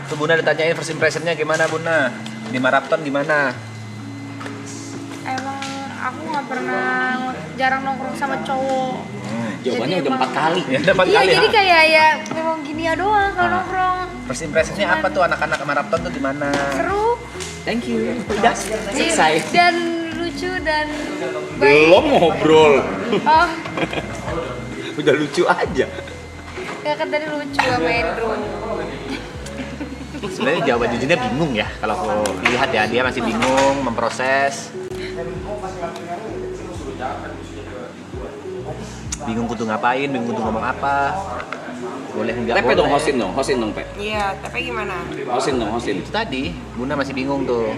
Tuh Buna ditanyain first impressionnya gimana Buna? Di maraton gimana? Emang aku nggak pernah jarang nongkrong sama cowok. Jawabannya Jadi udah 4 kali. Ya udah 4 Iya, kali jadi ya. kayak ya memang gini ya doang kalau nongkrong. First impressionnya apa tuh anak-anak maraton tuh gimana? Seru. Thank you. Udah selesai. Dan lucu dan Belum ngobrol. Oh, Udah lucu aja. ya kan tadi lucu sama Andrew. Sebenarnya jawaban jujurnya bingung ya kalau aku lihat ya, dia masih bingung memproses. Bingung kudu ngapain, bingung kudu ngomong apa. Boleh enggak Tepe boleh. dong, hostin dong, Pe. Iya, tapi gimana? Hostin. Itu tadi, Buna masih bingung tuh.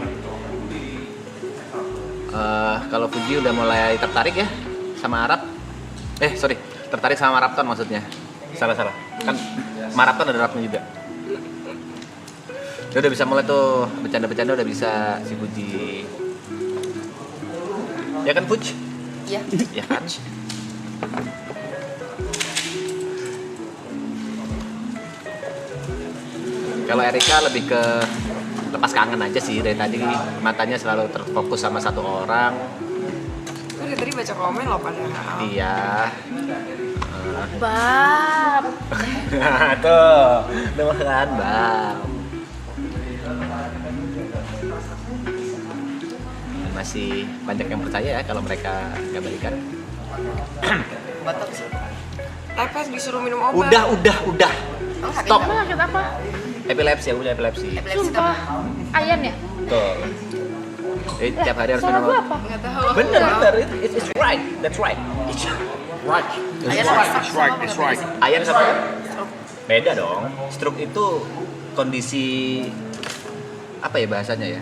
Kalau Fuji udah mulai tertarik ya sama Arab. Sorry, tertarik sama maraton maksudnya. Salah. Kan maraton ada Arabnya juga. Dia udah bisa mulai tuh, bercanda-bercanda udah bisa si Fuji. Ya kan Fuji? Iya. Ya kan? Kalau Erika lebih ke lepas kangen aja sih dari tadi, matanya selalu terfokus sama satu orang. Gue dari tadi baca komen loh padahal. Iya. Bab. Tuh, denger kan, Bang. Masih banyak yang percaya ya kalau mereka nggak balikan. Batuk sih. Tepes disuruh minum obat. Udah. Oh, sakit Stop. nggak? Emang sakit apa? Epilepsi, aku punya epilepsi. Epilepsi Sumpah. Ayan ya? Tuh. Jadi tiap hari harus Salah minum gua obat. apa? Nggak tahu. Bener, it's right, that's right. Right. Ayah It's right. Ayan sama beda dong. Stroke itu kondisi apa ya bahasanya ya?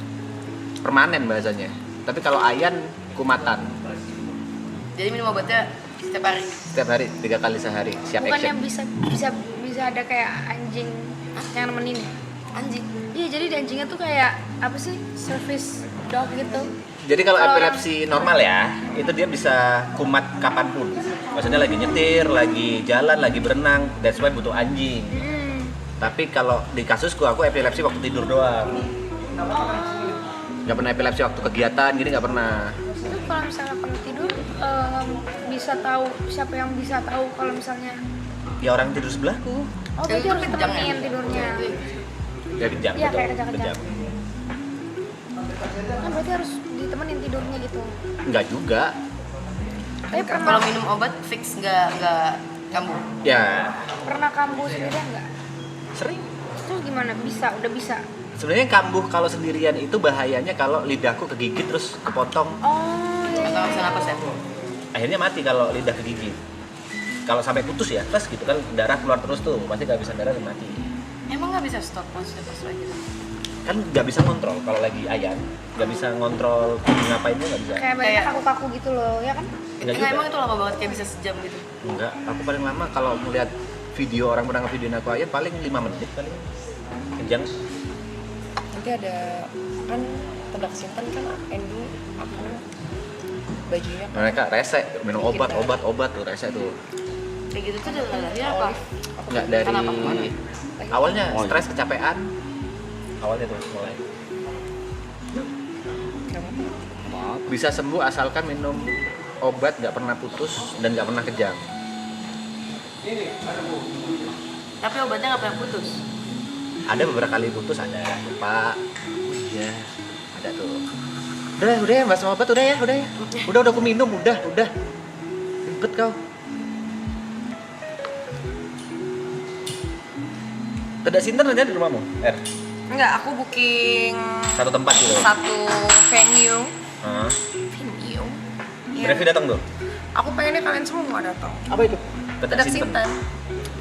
Permanen bahasanya. Tapi kalau ayan kumatan. Jadi minum obatnya setiap hari. Setiap hari 3 kali sehari. Siap Bukan action. yang bisa ada kayak anjing yang nemenin ya? Anjing. Iya, jadi di anjingnya tuh kayak apa sih? Service dog gitu. Jadi kalau Kalau epilepsi normal ya, itu dia bisa kumat kapanpun. Maksudnya lagi nyetir, lagi jalan, lagi berenang, that's why butuh anjing. Tapi kalau di kasusku aku epilepsi waktu tidur doang. Gak pernah epilepsi waktu kegiatan gini, gak pernah. Itu kalau misalnya pernah tidur bisa tahu siapa yang bisa tahu kalau misalnya Ya orang tidur sebelahku. oh berarti harus kejang ya? temenin tidurnya. Ya kejam, Iya, betul. kayak kejang-kejang. Kejam. Kan berarti harus ditemenin tidurnya gitu. Enggak juga. Tapi Kalau pernah minum obat fix nggak kambuh. Ya pernah kambuh sendirian nggak? sering. Terus gimana? Udah bisa. Sebenarnya kambuh kalau sendirian itu bahayanya kalau lidahku kegigit terus kepotong. Oh iya. Atau bisa napas ya? Akhirnya mati kalau lidah kegigit. Kalau sampai putus ya, terus gitu kan darah keluar terus tuh, pasti nggak bisa darah dan mati. Emang nggak bisa stop maksudnya pas lagi? Kan nggak bisa ngontrol kalau lagi ayan, nggak bisa ngontrol ngapain tuh nggak bisa. Kayak banyak Kayak- kaku-kaku gitu loh, ya kan? Nggak juga. Emang itu lama banget kayak bisa sejam gitu. Enggak, aku paling lama kalau melihat video orang pernah ngevideoin aku ayan paling 5 menit paling. Kejang. Nanti ada kan Tedak Sinten kan Endu aku bajunya kan Mereka rese minum obat tuh rese tuh. Kayak gitu tuh dari apa? Nggak dari Kenapa? Kemana? awalnya Oh, iya. stres kecapean. Awalnya tuh mulai. Bisa sembuh asalkan minum obat nggak pernah putus dan nggak pernah kejang. Tapi obatnya nggak pernah putus. Ada beberapa kali putus, ada lupa. Iya, ada tuh. Udah ya, bahas obat udah ya. Udah aku minum, udah. Ribet kau. Tidak sinter aja di rumahmu, Enggak, aku booking Satu tempat gitu. satu venue. Hah? Venue? Iya. Brevi datang tuh. Aku pengennya kalian semua datang. Apa itu? Tedak Sinten.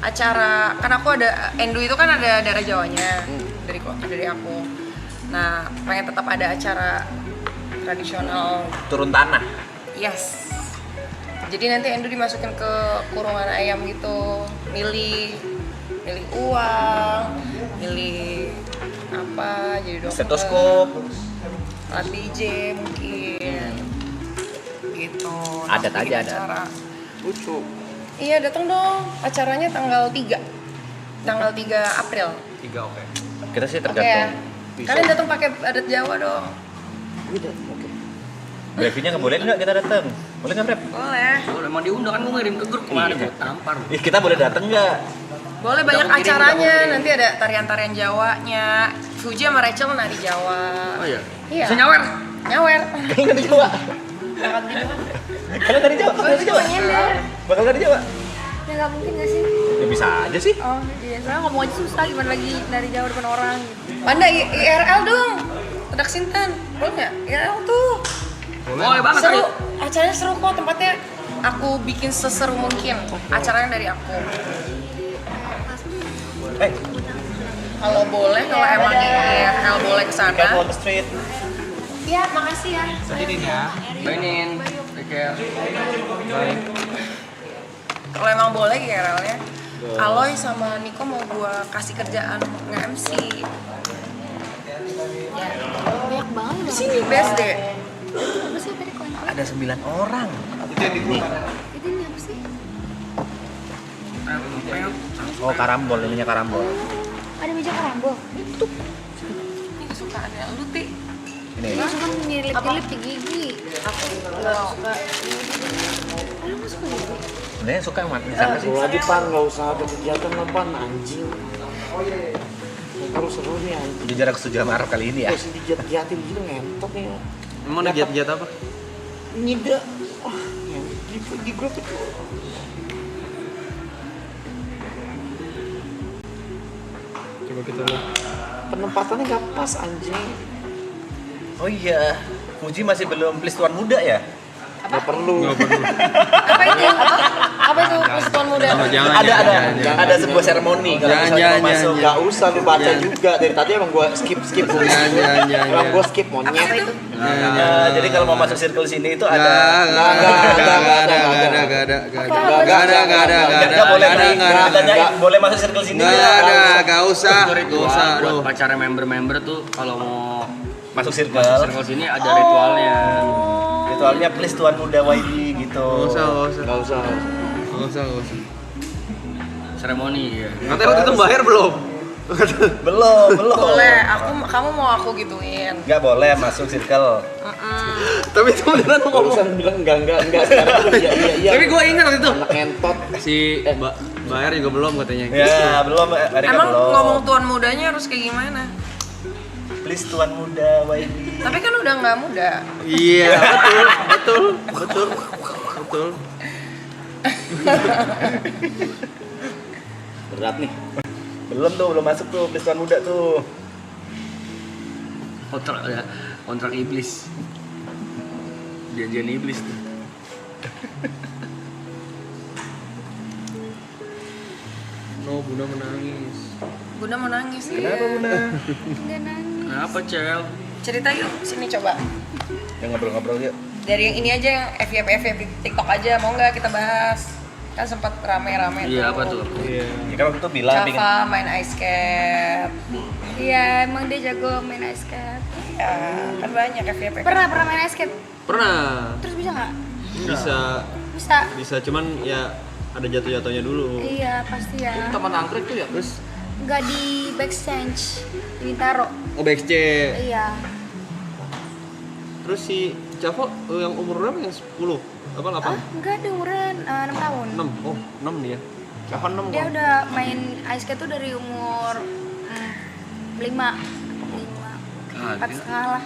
Acara, kan aku ada, Endu itu kan ada daerah Jawanya dari aku. Nah, pengen tetap ada acara tradisional. Turun tanah. Yes. Jadi nanti Endu dimasukin ke kurungan ayam gitu, milih uang, milih apa, jadi dokter, Stetoskop. alat DJ mungkin, gitu. Adat Nah, bikin aja, adat. acara. Lucu. Iya datang dong, acaranya tanggal 3 April. 3 oke. Kita sih Oke ya. tergantung. Kalian datang pakai adat Jawa dong. Udah, oke. Brevinya nggak boleh nggak kita datang? Boleh nggak Brev? Boleh. Kalau emang diundang kan gue ngirim ke grup kemarin Iya. gue tampar. Ih, kita boleh datang nggak? Boleh banyak Nggak mungkin, acaranya. nggak mungkin. Nanti ada tarian-tarian Jawanya. Fuji sama Rachel nari Jawa. Oh iya. Iya. Bisa nyawer. Nyawer. Kalian dari Jawa? Jangan gitu. Kalian dari Jawa? Kalian dari Jawa? nyender. Bakal dari Jawa? Ya nggak mungkin nggak sih? Ya bisa aja sih. Oh iya, soalnya ngomong aja susah gimana lagi dari jauh depan orang gitu. Panda IRL dong. Tedak Sintan. Boleh nggak? IRL tuh. Boleh banget. Seru. Ayo. Acaranya seru kok. Tempatnya aku bikin seseru mungkin. Acaranya dari aku. Kalau boleh, kalau emang IRL boleh ke sana. Careful on the street. Iya, makasih ya. Bye Nin. Take care. Bye. Kalau emang boleh IRL-nya. Aloy sama Niko mau gua kasih kerjaan nge-MC. Ya. Banyak banget Di loh. sini BSD. Apa sih tadi koin? Ada 9 orang. Ini apa sih? Oh, karambol, ininya karambol. Ada meja karambol. Ini kesukaannya lu, Ti. Ini. Dia cuma nyelip-nyelip di gigi. Aku nggak suka. Lu masuk ke gigi? Sebenarnya suka yang mana? Siapa sih? Kalau lagi Pan, nggak usah ada kegiatan lah Pan, anjing. Terus seru nih anjing. Jujur aku setuju sama Arab kali ini ya. Terus dijat-jatin gitu ngentot nih. Emang dijat-jat apa? Nyida. Wah, di grup itu. Coba kita lihat. Penempatannya nggak pas anjing. Oh iya, Fuji masih belum please tuan muda ya? Nggak perlu. Apa itu? Apa itu persatuan muda? Jangan. Ada sebuah seremoni kalau misalnya mau masuk. Nggak usah lu baca juga. Dari tadi emang gua skip. Jangan. Emang gua skip monyet. Apa itu? Jadi kalau mau masuk circle sini itu ada Nggak boleh masuk circle sini. Nggak usah. Buat pacarnya member-member tuh kalau mau Masuk masuk circle. circle sini ada ritualnya. Ritualnya please tuan muda YB gitu. Nggak usah. Seremoni ya. Katanya waktu itu bayar belum? Belum. Boleh. Kamu mau aku gituin. Nggak boleh masuk circle. Tapi itu beneran mau ngomong. Barusan bilang enggak. Sekarang tuh iya. Tapi gue ingat waktu itu. Anak ngentot. Si bayar juga belum katanya. Ya, belum. Erika Emang belum. ngomong tuan mudanya harus kayak gimana? Please tuan muda YB. Tapi kan udah nggak muda. Iya, betul. Berat nih. Belum masuk tuh please tuan muda tuh. Kontrak iblis. Janjian iblis tuh. No, Bunda menangis. Bunda mau nangis. Kenapa Bunda? Enggak nangis. Kenapa Cel? Cerita yuk, sini coba. Ya ngobrol-ngobrol yuk. Dari yang ini aja yang FYP di TikTok aja, mau nggak kita bahas? Kan sempat rame-rame Iya apa tuh? Iya. Ya kan waktu itu bilang bikin Java main ice skate. Iya, emang dia jago main ice skate. Ya, kan banyak FYP. Pernah main ice skate? Pernah. Terus bisa nggak? Bisa, Bisa. cuman ya ada jatuh-jatuhnya dulu. Iya, pasti ya. Taman anggrek tuh ya. Terus Nggak di backstage, di Bintaro. backstage. Iya. Terus si Javo yang umur berapa? Yang 10? Apa 8? Ah, enggak ada umuran 6 tahun. 6. Oh, 6 dia. Javo 6 Dia kok. udah main ice skate tuh dari umur 5. 4 setengah lah.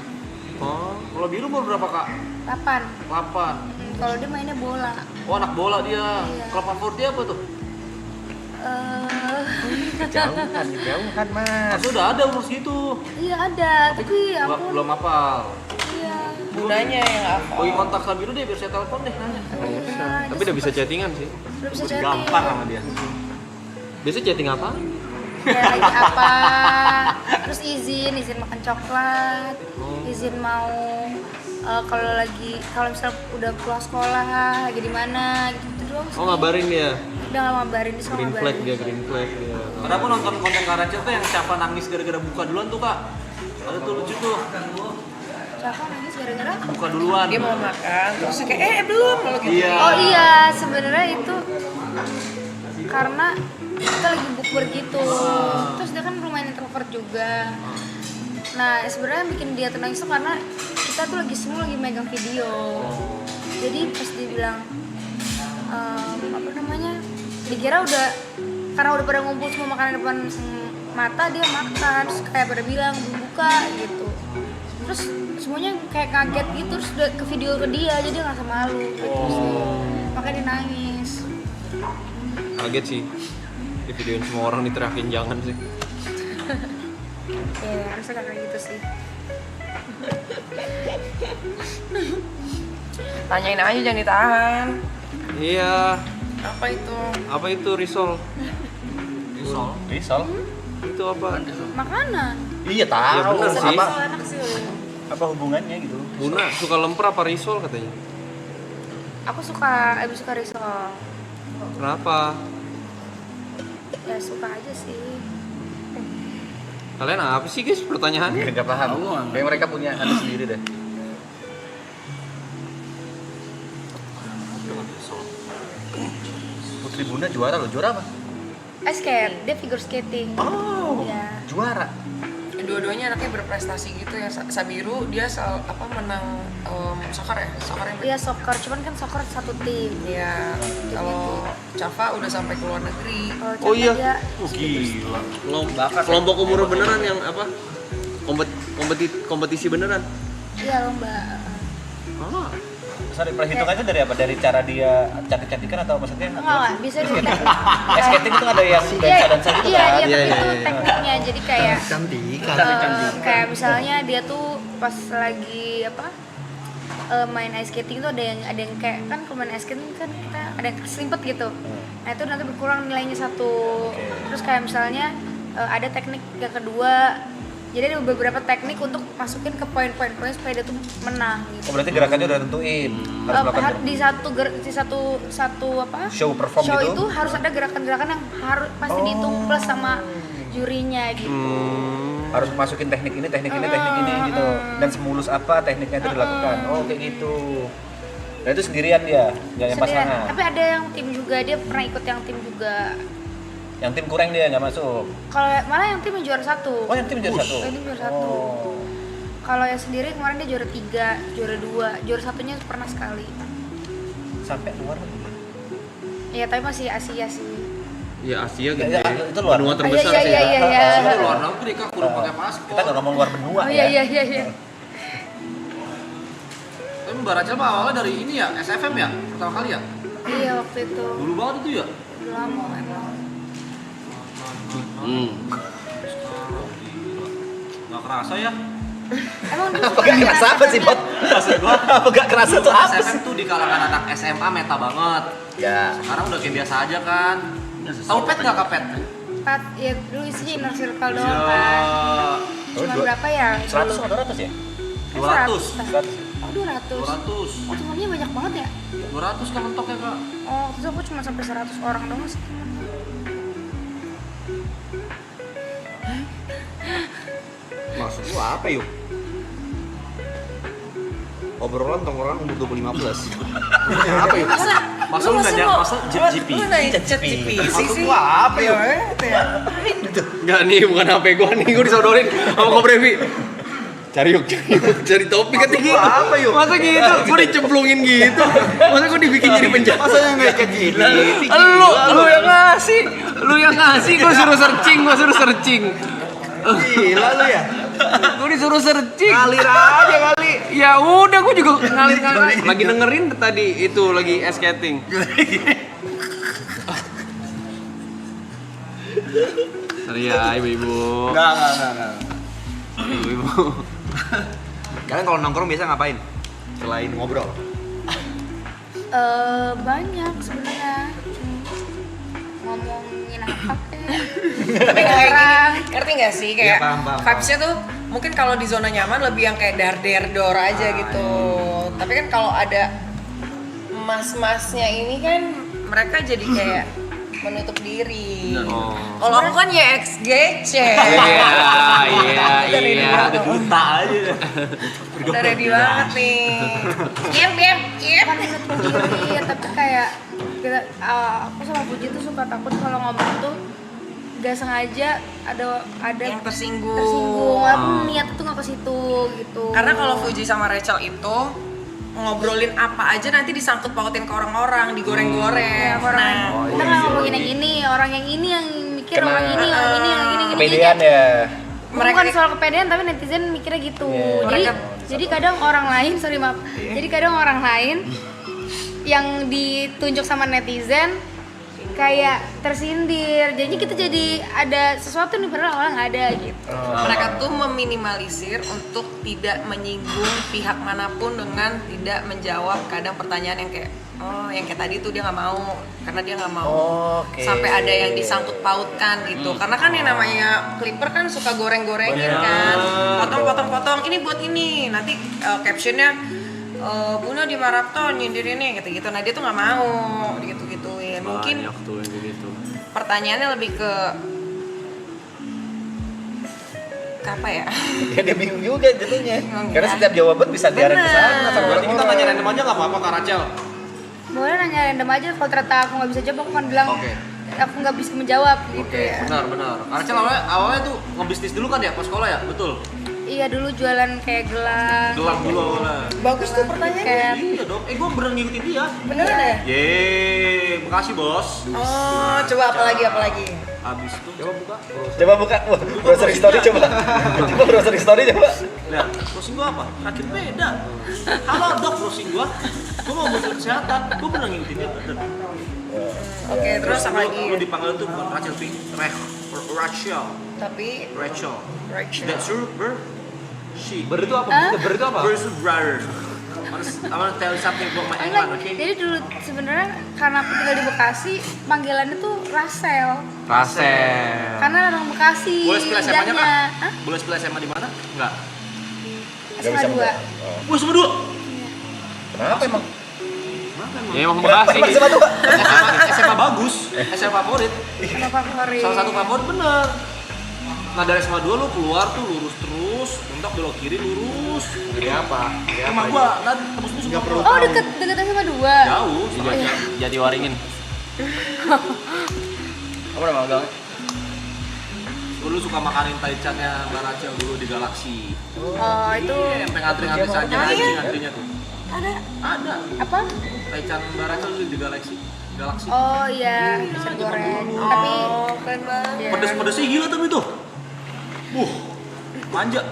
Oh, kalau biru umur berapa kak? 8. 8. Kalau dia mainnya bola. Oh anak bola dia. Iya. Klub favorit dia apa tuh? kejauhan mas. Sudah ada umur segitu. Iya ada, tapi ya ampun. Belum hafal. Iya. Bundanya yang apa? Bagi kontak Kak Biru deh biar saya telepon deh nanya. Iya, Tapi udah bisa chattingan sih. udah bisa chatting. Gampang sama dia. Biasa chatting apa? Kayak lagi apa? Terus izin makan coklat, izin mau kalau misal udah pulang sekolah lagi di mana gitu doang. Oh, ngabarin dia. Udah nggak ngabarin dia sama Green flag ngabarin. dia, green flag dia. Karena aku nonton konten Kak Rachel tuh yang siapa nangis gara-gara buka duluan tuh kak. Ada tuh lucu tuh. Siapa nangis gara-gara? Buka duluan. Dia mau makan, terus kayak belum kalau gitu. Iya. Oh iya, sebenarnya itu karena kita lagi bukber gitu. Terus dia kan lumayan introvert extrovert juga. Nah sebenarnya yang bikin dia tenang itu karena kita tuh semua lagi megang video. Jadi pas dia bilang apa namanya, dikira udah karena udah pada ngumpul semua makanan depan mata, dia makan terus kayak pada bilang belum buka gitu. Terus semuanya kayak kaget gitu, terus udah ke video ke dia, jadi dia ngerasa malu gitu sih. Makanya dia nangis. Kaget sih. Di videoin semua orang diteriakin jangan sih. Ya harusnya kayak gitu sih. Tanyain aja, jangan ditahan. Iya. Apa itu risol? Risol? Itu apa? Makanan. Iya tahu. Ya bener sih. Enak sih. Apa hubungannya gitu? Buna suka lemper apa risol katanya? Aku suka risol. Kenapa? Ya suka aja sih. Kalian apa sih guys pertanyaannya? Gak paham. Kayak mereka punya anu sendiri deh. Putri Bunda juara loh, juara apa? Ice skate, dia figure skating. Oh, Iya. juara. Dua-duanya anaknya berprestasi gitu ya. Sabiru dia menang soccer ya, Iya soccer, cuman kan soccer satu tim. Iya. Kalau Cafa udah sampai ke luar negeri. Kalau Oh Caka iya. dia Gila. Kelompok umur beneran yang apa? Kompetisi beneran. iya lomba. Ah. Sorry, perhitungannya dari apa? Dari cara dia cantik-cantikan atau maksudnya? Enggak, bisa di Skating itu ada yang dansa-dansa gitu Iya, kan? iya, tapi Iya, itu iya. tekniknya. Jadi kayak Cantik. kayak misalnya dia tuh pas lagi main ice skating tuh ada yang kayak kan kalau main ice skating kan kita ada yang selimpet gitu. Nah itu nanti berkurang nilainya 1. Terus kayak misalnya ada teknik yang kedua. Jadi ada beberapa teknik untuk masukin ke poin-poin supaya dia tuh menang gitu. Oh, berarti gerakannya udah tentuin. Harus melakukan Di satu apa? show perform Show gitu? itu harus ada gerakan-gerakan yang harus pasti dihitung plus sama jurinya gitu. Harus masukin teknik ini gitu. Dan semulus apa tekniknya itu dilakukan. Oh, kayak gitu. Nah, itu sendirian dia, nggak yang Sendirian. pasangan. Tapi ada yang tim juga, dia pernah ikut yang tim juga. Yang tim kurang dia nggak masuk. Kalau malah yang tim yang juara 1. Oh, yang tim juara 1. Yang tim juara 1. Oh. Kalau yang sendiri kemarin dia juara 3, juara 2, juara 1-nya pernah sekali. Sampai luar negeri. Iya, tapi masih Asia sih. Ya Asia gitu. Ya, itu luar benua negeri. terbesar Iya, sih. iya, iya, iya. Itu luar negeri Kak, kudu pakai paspor. Kita nggak ngomong luar benua Oh ya. iya, iya, iya. Tapi Mbak Rachel mah awalnya dari ini ya, SFM ya? Pertama kali ya? Iya, waktu itu. Dulu banget itu ya? Udah lama emang. Nggak kerasa ya? Emang dulu Apa gak kerasa apa sih, Bot? Apa gak kerasa tuh apa sih? SFM tuh di kalangan anak SMA meta banget. Ya. Sekarang udah kayak biasa aja kan. Tahu pet nggak Kak Pet? Pat, ya dulu isinya inner circle Iya. doang kan. Oh, Cuma dua- berapa ya? 100 atau 200 ya? 200. 100. Oh 200. 200. Oh temennya banyak banget ya? 200 kan mentok ya Kak? Oh terus aku cuma sampai 100 orang doang sih. Maksud lu apa yuk? Obrolan tongkrongan umur 25 plus. Apa yuk? Masa lu nanya, masa GP? Lu nanya chat GPT sih? Gua apa yuk? Enggak nih, bukan HP gua nih, gua disodorin sama Ko Brevi. Cari yuk, cari topik kan gitu. Apa yuk? Masa gitu? Gua dicemplungin gitu. Masa gua dibikin jadi penjahat? Masa yang nggak kayak gini? Lu yang ngasih, gua suruh searching. Gila lu ya? Gua disuruh searching. Ngalir aja kali. Ya udah, gua juga ngalir. Lagi dengerin tadi itu lagi skating. Sorry ya ibu-ibu. Enggak. Ibu-ibu. Kalian kalau nongkrong biasa ngapain? Selain ngobrol. Banyak sebenarnya. Ngomongin apa kayak? Tapi kayak gini, ngerti nggak sih kayak Iya, paham. vibes-nya tuh mungkin kalau di zona nyaman lebih yang kayak dar-der-dor aja gitu. Tapi kan kalau ada mas-masnya ini kan mereka jadi kayak menutup diri. Kalau aku kan ya ex-GC. Iya. Udah buta aja. Udah ready banget nih. Bukan menutup diri, tapi kayak kita, aku sama Puji tuh suka takut kalau ngomong tuh nggak sengaja ada yang tersinggung. walaupun niat tuh nggak ke situ gitu. Karena kalau Fuji sama Rachel itu ngobrolin apa aja nanti disangkut pautin ke orang-orang, digoreng-goreng. ya, orang kita nggak ngomongin yang ini, orang yang ini yang mikir orang ini, orang ini, yang ini. Kepedean ya. Bukan soal kepedean tapi netizen mikirnya gitu. Jadi kadang orang lain, sorry maaf. Jadi kadang orang lain yang ditunjuk sama netizen kayak tersindir. Jadi kita jadi ada sesuatu nih padahal awalnya nggak ada gitu. Mereka tuh meminimalisir untuk tidak menyinggung pihak manapun dengan tidak menjawab kadang pertanyaan yang kayak yang kayak tadi tuh dia nggak mau karena dia nggak mau sampai ada yang disangkut pautkan gitu. Karena kan yang namanya Clipper kan suka goreng-gorengin kan, potong ini buat ini, nanti captionnya Buna di maraton nyindir ini gitu-gitu. Nah dia tuh nggak mau gitu-gituin. Mungkin pertanyaannya lebih ke apa ya? Ya dia bingung juga jadinya. Karena setiap jawaban bisa diarahkan ke sana. Berarti kita nanya random aja nggak apa-apa Kak Rachel? Boleh nanya random aja, kalau ternyata aku nggak bisa jawab aku kan bilang aku nggak bisa menjawab gitu ya. Benar. Kak Rachel awalnya tuh ngebisnis dulu kan ya pas sekolah ya, betul? Iya dulu jualan kayak gelang. Gelang dulu awalnya. Bagus tuh pertanyaannya. Iya dong. Gue beneran ngikutin dia. Beneran ya? Yeay, makasih bos. Oh, coba apa lagi? Habis itu Coba buka. Wah, browsing story coba. Coba browsing story coba. lihat, browsing gua apa? Terakhir beda. Halo dok, browsing gua mau butuh kesehatan. Gua bener ngikutin dia bener. Oke, terus apa lagi? Lu dipanggil tuh bukan Rachel, Rachel. Tapi Rachel. Rachel. That's your bird. She. Ber itu apa? Ber itu apa? Bird is brother. I wanna tell you something about my Enggak, England, okay? jadi dulu sebenarnya karena aku tinggal di Bekasi, panggilannya tuh Rasel. Karena orang Bekasi. Boleh spill SMA-nya lidahnya. Kak? Hah? Boleh spill SMA di mana? Enggak. SMA 2. Wah, sama dua. Kenapa emang? Ya emang Bekasi. Sama tuh. SMA bagus, SMA favorit. Kenapa favorit? Salah satu favorit bener. Nah dari SMA 2 lu keluar tuh lurus terus, mentok belok kiri lurus. Jadi apa? Rumah gua tadi tembus nggak perlu. Oh, deket SMA 2. Jauh. Jadi waringin. Apa nama magangnya? Gua dulu suka makanin taichannya Mbak Rachel dulu di Galaxy. Oh, itu Sampai ngantri-ngantri saja antrinya tuh. ada Ada. apa? Taichan Mbak Rachel dulu di Galaxy. Oh iya, bisa goreng. Tapi Keren banget. ya. Pedes-pedesnya gila tuh itu. Manja.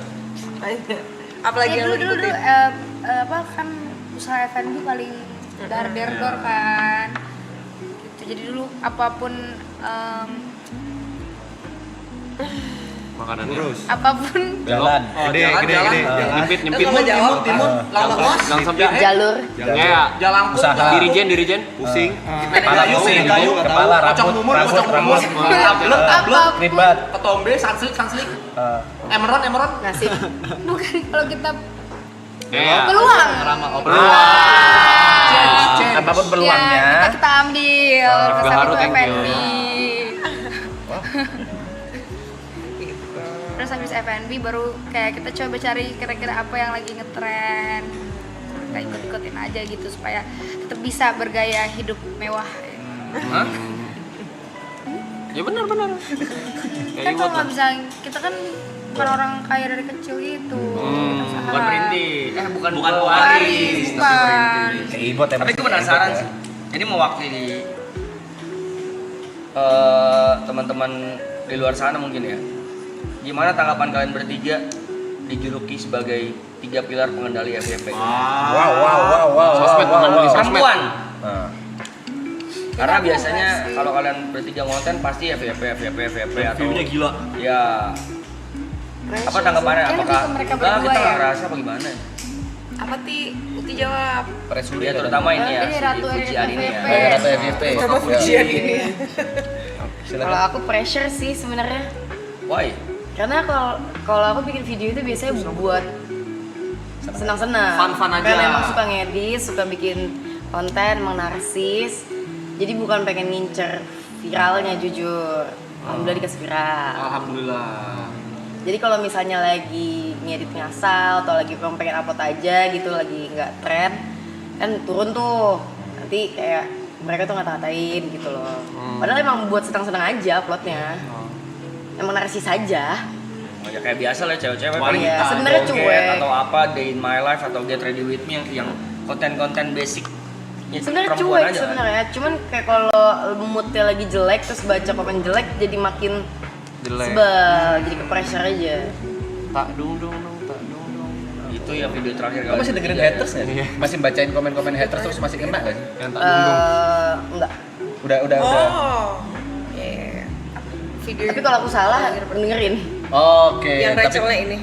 Apalagi Ya, yang lu dulu ikutin? apa kan usaha F&B paling dar-der-dor kan. Gitu. Jadi dulu apapun Makanannya. apapun Jalan. Jalan. Nyempit. Terus nggak jawab, Timun, lama bos. Langsung jalur. Ya, Jalan Usaha. dirijen. Pusing. Kepala pusing, kepala rambut, tablet, ribet. ketombe, sanslik, emeron. Nasib. Bukan kalau kita ya. peluang. Apapun Ya, peluangnya. kita ambil. Terus Gak habis harus, itu thank you. F&B. Terus habis F&B baru kayak kita coba cari kira-kira apa yang lagi ngetren. Kita ikut-ikutin aja gitu supaya tetap bisa bergaya hidup mewah. Hah? Ya benar. Kan kalau nggak bisa, kita kan bukan orang kaya dari kecil gitu. Kita usaha. Bukan perintis. Bukan Waris, bukan. Keibot emang. Tapi gue penasaran sih. Ini mewakili teman-teman di luar sana mungkin ya. Gimana tanggapan kalian bertiga dijuluki sebagai 3 pilar pengendali FYP? Wow. Sosmed, pengendali sosmed. Perempuan. Nah. Karena Aku biasanya nggak sih. kalau kalian bertiga ngonten pasti FYP atau View-nya gila. ya. Apa tanggapannya? Kan Apakah lebih ke mereka enggak, berdua kita nggak ya? ngerasa apa gimana? Apa Ti? Uti jawab. Ya terutama ini ya, Ini si Ratu pujian ini ya. FYP. Ratu FYP. Coba pujian ini ya. Kalau aku pressure sih sebenarnya. Why? Karena kalau aku bikin video itu biasanya buat senang-senang. Fun-fun aja. Karena emang suka ngedit, suka bikin konten, emang narsis. Jadi bukan pengen ngincer viralnya jujur. Alhamdulillah dikasih viral. Alhamdulillah. Jadi kalau misalnya lagi ngedit ngasal atau lagi pengen upload aja gitu, lagi nggak tren, kan turun tuh. Nanti kayak mereka tuh ngata-ngatain gitu loh. Padahal emang buat senang-senang aja uploadnya. emang narsis saja. Oh, ya kayak biasa lah cewek-cewek paling Iya, sebenarnya joget cuek. atau apa Day in My Life atau Get Ready With Me yang konten-konten basic. Ya, Sebenarnya perempuan cuek aja kan. sebenarnya, cuman kayak kalau moodnya lagi jelek terus baca komen jelek jadi makin Jelek. sebel, jadi ke pressure aja. Tak dung dung dung, tak dung dung. Itu ya video terakhir Kamu masih dengerin haters nggak sih? Masih bacain komen-komen haters terus masih kena nggak sih? Yang tak dung dung. Enggak. Udah. Oh. Iya. Video Tapi kalau aku salah dengerin. Oke. yang tapi- Rachelnya ini.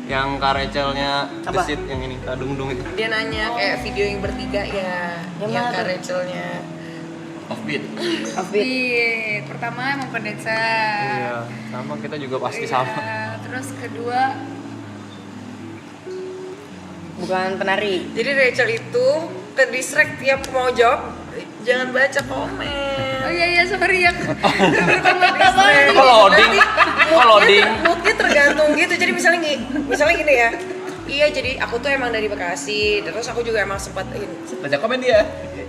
Yang Kak Rachelnya Apa? desit yang ini, tak dung dung itu. Dia nanya kayak video yang bertiga ya. Yang Yang mana Kak tuh? Rachelnya. Offbeat. Offbeat. Pertama emang pendensa. Iya, sama kita juga pasti sama. Terus kedua Bukan penari. Jadi Rachel itu ke distract tiap mau jawab jangan baca komen. oh iya sorry ya. Pertama Kok loading? Kok loading? Moodnya tergantung gitu. Jadi misalnya gini ya. Iya, jadi aku tuh emang dari Bekasi. Terus aku juga emang sempat Baca komen dia.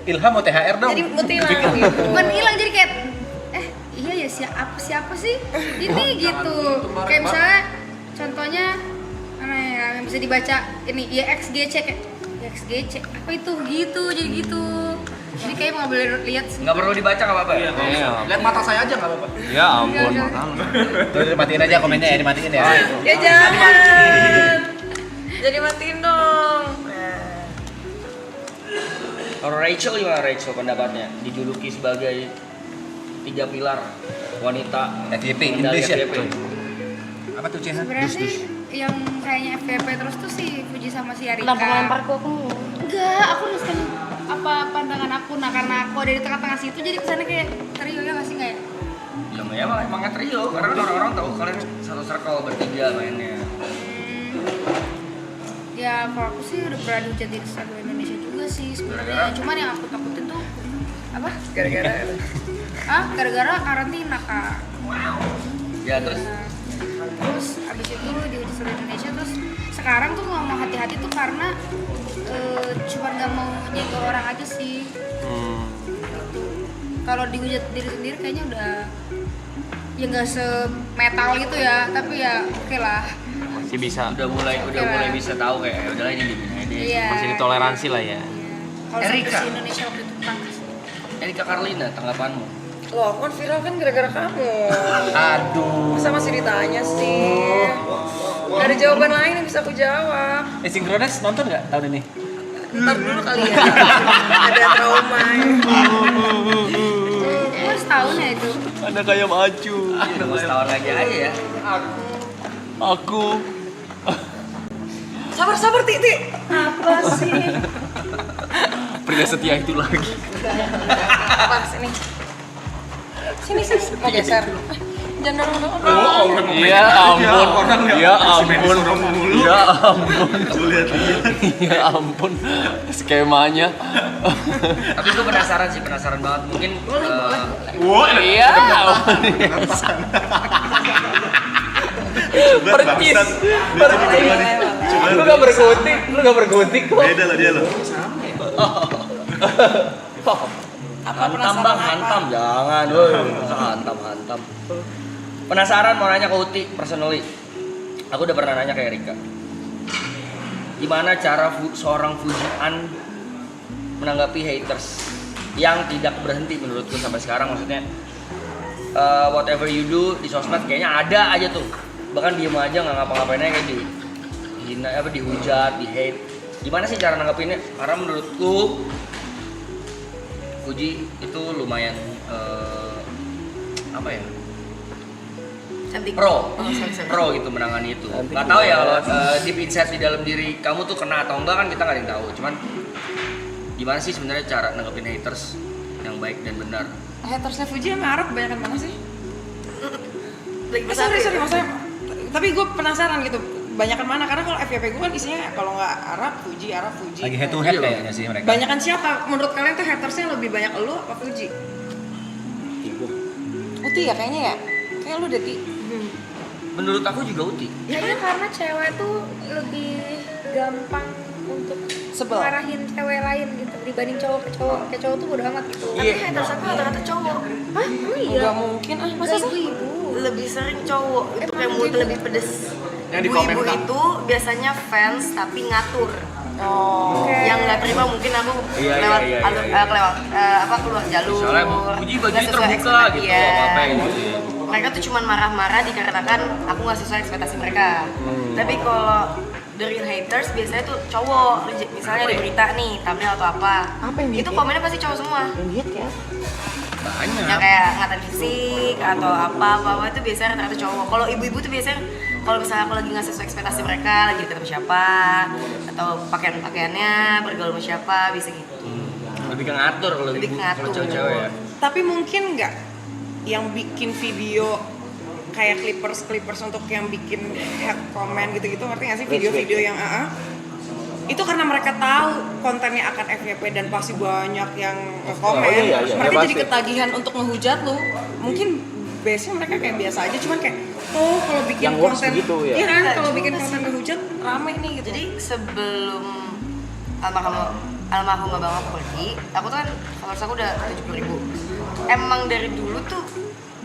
Ilham mau THR dong. jadi mood hilang gitu. Bukan hilang jadi kayak iya ya siapa sih ini gitu. Kayak misalnya contohnya mana ya yang bisa dibaca ini YXGC kayak YXGC apa itu gitu jadi gitu. Jadi kayak nggak boleh lihat sih. Nggak perlu dibaca nggak apa-apa ya? Iya. Lihat mata saya aja nggak apa-apa. Ya ampun, Iya, makanya. Tuh dimatiin aja komennya ya, dimatiin ya. Ya jangan. Jadi matiin dong. Nah. Kalau Rachel gimana Rachel pendapatnya? Dijuluki sebagai 3 pilar wanita FYP pengendali Indonesia. FYP. Apa tuh Cina? Sebenarnya sih yang kayaknya FVP terus tuh si Fuji sama si Arika. Kenapa ngelempar aku? Enggak, aku nuliskan apa pandangan aku. Nah karena aku ada di tengah-tengah situ jadi kesannya kayak trio ya nggak sih nggak ya? Ya emang nggak trio karena kan orang-orang tahu kalian satu circle bertiga mainnya. Ya kalau aku sih udah pernah dihujat di Instagram Indonesia juga sih sebenarnya. Gara-gara? Cuman yang aku takutin tuh apa? Gara-gara Gara-gara karantina kak. Ya terus Nah, terus abis itu dihujat seluruh Indonesia terus sekarang tuh ngomong hati-hati tuh karena cuma nggak mau nyenggol orang aja sih. Gitu. Kalau dihujat diri sendiri kayaknya udah ya nggak semetal gitu ya, tapi ya oke lah. Masih bisa. udah mulai bisa tahu kayak ya udahlah ini gini aja. Iya. Masih ditoleransi lah ya. Kalau Erika. sampai si Indonesia waktu itu tangkas. Erika Carlina tanggapanmu? loh, aku kan viral kan gara-gara kamu. Aduh. Masa masih ditanya sih? Gak ada jawaban lain yang bisa aku jawab. Synchronize nonton nggak tahun ini? Ntar dulu kali ya. Ada trauma. Itu setahun ya itu. Anda kayak maju. Tunggu setahun lagi aja ya. Aku. Sabar Titi. Apa sih? Pria setia itu lagi. Apa sini? Sini mau geser. Jangan dorong. Iya ampun. Ya ampun. Ya ampun. Ya ampun. Skemanya. Tapi gue penasaran banget mungkin. Iya. Percis. Lu gak berkutik kok. Beda lah dia loh. Hantam jangan, woi. Hantam. Penasaran mau nanya ke Uti personally. Aku udah pernah nanya ke Erika. Gimana cara seorang Fujian menanggapi haters yang tidak berhenti menurutku sampai sekarang, maksudnya whatever you do di sosmed kayaknya ada aja tuh. Bahkan diem aja nggak ngapa-ngapainnya kayak dihujat, di hate. Gimana sih cara nanggapinnya? Karena menurutku Fuji itu lumayan apa ya? Cantik. Pro gitu menangani itu. Nggak tahu ya kalau deep inside di dalam diri kamu tuh kena atau enggak kan kita nggak ada yang tahu. Cuman gimana sih sebenarnya cara nanggapin haters yang baik dan benar? Hatersnya Fuji sama Arab kebanyakan mana sih? Sorry maksudnya. Tapi gue penasaran gitu. Banyakan mana? Karena kalau FYP gue kan isinya kalau nggak Arab Fuji. Lagi head to head kayaknya sih mereka. Banyakan siapa? Menurut kalian tuh hatersnya lebih banyak elu apa Fuji? Uti ya kayaknya ya. Kayak lu Deti. Menurut aku juga Uti. Kayaknya karena cewek tuh lebih gampang untuk Sebel. marahin cewek lain gitu dibanding cowok ke cowok. Kayak cowok tuh bodo amat gitu. Tapi haters aku rata-rata cowok. Hah? Emang iya? Nggak mungkin ah, masa sih? Ibu-ibu. Lebih sering cowok itu kayak mulutnya lebih pedes. Yang di Ibu-ibu komentar. itu biasanya fans tapi ngatur. Oh. Yang nggak terima mungkin aku Iya, lewat iya, iya, alur- iya. kelewat apa keluar jalur. Soalnya Puji bajunya nggak sesuai terbuka ekspektasi. gitu, Iya. apa-apa gitu. Mereka tuh cuman marah-marah dikarenakan aku nggak sesuai ekspektasi mereka. Tapi kalau dari haters biasanya tuh cowok, misalnya ada berita nih, thumbnail atau apa. Itu komennya pasti cowok semua. Banyak. Yang kayak ngatain fisik atau apa itu biasanya rata-rata cowok. Kalau ibu-ibu tuh biasanya kalau misalnya aku lagi nggak sesuai ekspektasi mereka, lagi deket sama siapa, atau pakaiannya, bergaul sama siapa, bisa gitu. Lebih ke ngatur kalau Lebih ke ngatur. cewek-cewek ya. Tapi mungkin nggak yang bikin video kayak clippers untuk yang bikin head comment gitu-gitu, ngerti nggak sih video-video yang itu karena mereka tahu kontennya akan FYP dan pasti banyak yang komen. Oh, iya, Mereka ya, jadi pasti. ketagihan untuk ngehujat lu. Mungkin biasanya mereka kayak biasa aja, cuman kayak kalau bikin Yang works konten begitu, ya? iya kan, Enggak kalau juga bikin sih. konten ngehujat rame nih gitu. Jadi sebelum almarhum abang aku pergi, aku tuh kan followers aku udah 70.000. Emang dari dulu tuh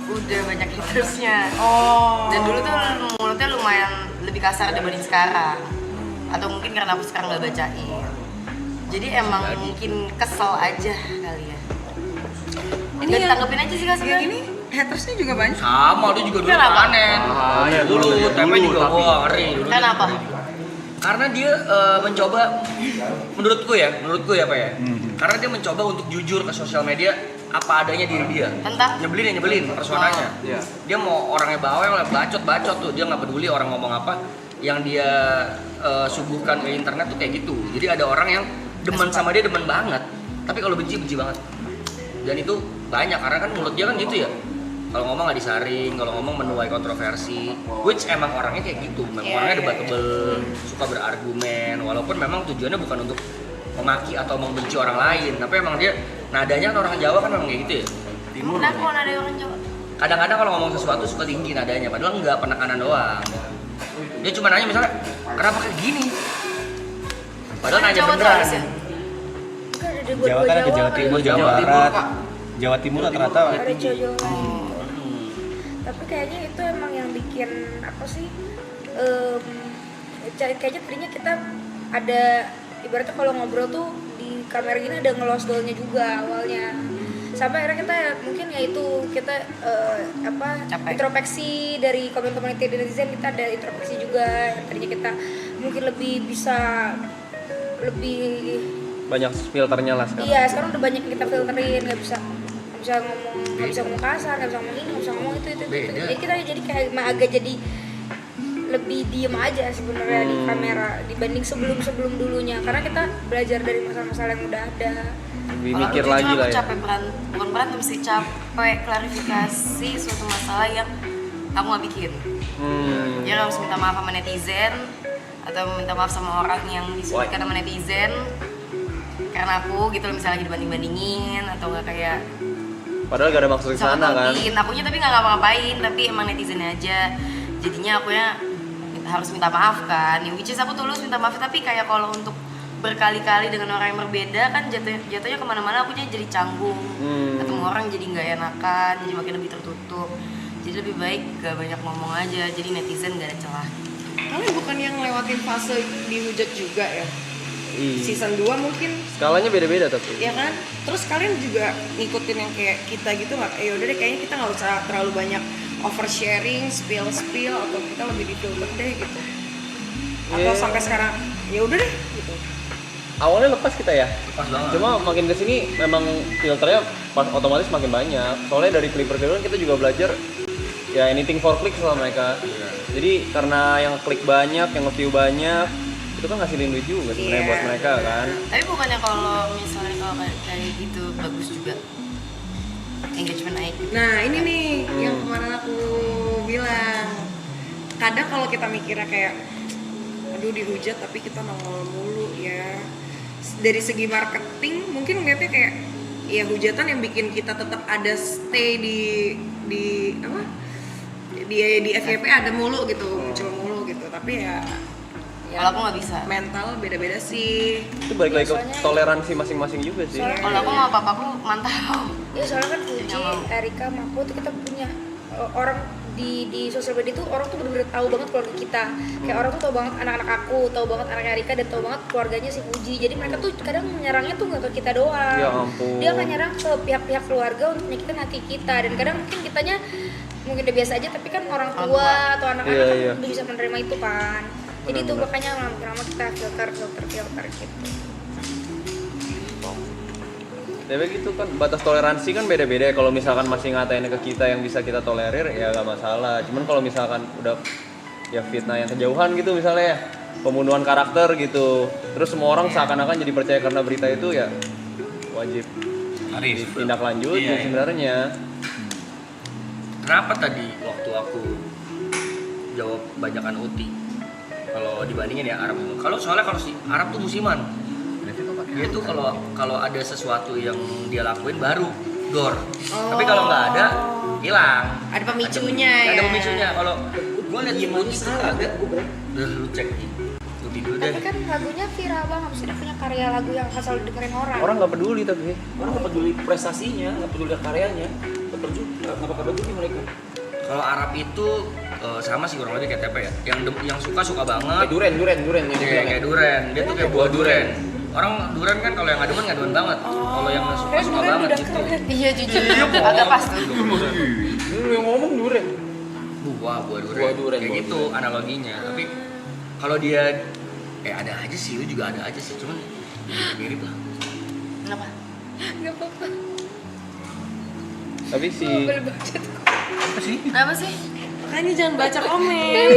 udah banyak hatersnya. Dan dulu tuh mulutnya lumayan lebih kasar dibanding sekarang. Atau mungkin karena aku sekarang nggak bacain. Jadi emang mungkin kesel aja kali ya. Ini Gak yang- ditanggepin aja sih kak Yang sebenarnya. ini hatersnya juga banyak. Sama dia juga dulu Kenapa? panen. ya, Dulu tempe dulu, juga tapi- wah ngeri dulu. Kenapa? Karena dia mencoba menurutku ya Pak ya. Karena dia mencoba untuk jujur ke sosial media apa adanya diri dia. Tentang? Nyebelin personanya. Iya. Dia mau orangnya bawel, bacot tuh, dia nggak peduli orang ngomong apa. Yang dia suguhkan ke internet tuh kayak gitu. Jadi ada orang yang demen sama dia demen banget, tapi kalau benci banget. Dan itu banyak karena kan mulut dia kan gitu ya. Kalau ngomong nggak disaring, kalau ngomong menuai kontroversi, which emang orangnya kayak gitu, memang orangnya debatable, suka berargumen, walaupun memang tujuannya bukan untuk memaki atau membenci orang lain, tapi emang dia nadanya kan orang Jawa kan memang kayak gitu ya. Kenapa kalau ada orang Jawa? Kadang-kadang kalau ngomong sesuatu suka tinggi nadanya, padahal enggak, penekanan doang. Dia cuma nanya misalnya, kenapa kayak gini? Padahal nanya Jawa tuh beneran. harusnya. Bukan ada Jawa kan ada Jawa kan. Timur, Jawa Jawa Timur, Barat, Kak. Jawa Timur rata-rata Ada Jawa lain. Hmm. Tapi kayaknya itu emang yang bikin apa sih? Kayaknya tadinya kita ada ibaratnya kalau ngobrol tuh di kamera gini ada ngelosdolnya juga awalnya. Sampai akhirnya kita mungkin ya itu kita Capek. introspeksi dari komen-komen netizen, kita ada introspeksi juga. Tadinya kita mungkin lebih bisa lebih Banyak filternya lah sekarang. iya sekarang udah banyak yang kita filterin, nggak bisa ngomong kasar, nggak bisa ngomong ini, nggak bisa ngomong itu. Beda. Jadi kita jadi kayak agak jadi lebih diem aja sebenarnya di kamera dibanding sebelum dulunya, karena kita belajar dari masalah-masalah yang udah ada. Lebih Kalau mikir aku lagi jujur, lah aku ya. capek bukan berantem sih, capek klarifikasi suatu masalah yang aku nggak bikin. Dia harus minta maaf sama netizen atau minta maaf sama orang yang disebutkan sama netizen karena aku gitu misalnya lagi dibanding-bandingin atau nggak kayak Padahal gak ada maksud ke sana kan. akunya tapi nggak ngapa-ngapain, tapi emang netizennya aja jadinya akunya harus minta maaf kan, yang which is aku tulus minta maaf, tapi kayak kalau untuk berkali-kali dengan orang yang berbeda kan jatuhnya kemana-mana akunya jadi canggung, ketemu orang jadi nggak enakan, jadi makin lebih tertutup, jadi lebih baik gak banyak ngomong aja, jadi netizen gak ada celah. Kalian bukan yang lewatin fase dihujat juga ya? Iya. Season 2 mungkin, Skalanya beda-beda tapi. ya kan? Terus kalian juga ngikutin yang kayak kita gitu nggak? Yaudah deh kayaknya kita nggak usah terlalu banyak oversharing, spill, atau kita lebih difilter deh gitu. Atau Yeah. sampai sekarang, ya udah deh gitu. Awalnya lepas kita ya. Pas banget. Cuma makin kesini memang filternya otomatis makin banyak. Soalnya dari Clipper kita juga belajar ya anything for click sama mereka. Jadi karena yang klik banyak, yang nge-view banyak, itu kan ngasilin duit juga sebenarnya buat mereka kan. Tapi bukannya kalau misalnya kalau kayak gitu bagus juga engagement naik gitu. Nah ini nih yang kemarin aku bilang, kadang kalau kita mikirnya kayak aduh dihujat tapi kita nongol mulu ya, dari segi marketing mungkin ngeliatnya kayak ya hujatan yang bikin kita tetap ada stay di apa di FYP ada mulu gitu, muncul mulu gitu, tapi ya Kalau aku nggak bisa. Mental beda-beda sih. Itu balik lagi ke toleransi masing-masing juga sih. Kalau aku sama papaku mantap. Ya soalnya kan Fuji, Erika, Mako tuh kita punya orang di sosial media tuh orang tuh bener-bener tahu banget keluarga kita. Kayak orang tuh tahu banget anak-anak aku, tahu banget anaknya Erika dan tahu banget keluarganya si Fuji. Jadi mereka tuh kadang menyerangnya tuh nggak ke kita doang. Ya ampun. Dia akan nyerang ke pihak-pihak keluarga untuk nyakitin hati kita dan kadang mungkin kitanya mungkin udah biasa aja tapi kan orang tua atau anak-anak Iya, kan iya. udah bisa menerima itu kan. Jadi itu makanya lama-lama kita filter gitu. Tapi gitu kan batas toleransi kan beda-beda ya. Kalau misalkan masih ngatain ke kita yang bisa kita tolerir ya gak masalah. Cuman kalau misalkan udah ya fitnah yang kejauhan gitu misalnya ya, pembunuhan karakter gitu. Terus semua orang seakan-akan jadi percaya karena berita itu ya wajib ditindaklanjuti sebenarnya. Kenapa tadi waktu aku jawab banyakan Uti? Kalau dibandingin ya Arab. Soalnya kalau si Arab tuh musiman. Dia tuh kalau ada sesuatu yang dia lakuin baru dor. Tapi kalau nggak ada hilang. Ada pemicunya ya. Ada pemicunya. Kalau gue liat Uti tuh ada. Udah lu cek nih. Uti dulu deh. Tapi kan lagunya viral banget, maksudnya punya karya lagu yang akan selalu dengerin orang. Orang nggak peduli tapi. Orang nggak peduli prestasinya, nggak peduli karyanya, nggak bakal peduli mereka. Kalau Arab itu sama sih kurang lebih kayak apa ya? Yang suka banget. Kayak duren yang Iya, kayak duren. Dia tuh kayak buah duren. Orang duren kan kalau yang ngademen banget. Kalau yang suka banget gitu. Iya jujur. Agak pas tuh. Lu yang ngomong duren. Buah duren. Buah duren, Kayak buah gitu analoginya. Tapi kalau dia ada aja sih, lu juga ada aja sih. Cuman mirip lah. Kenapa? Gak apa-apa. Tapi si Boleh baca tuh. Kenapa sih? Makanya jangan baca komen.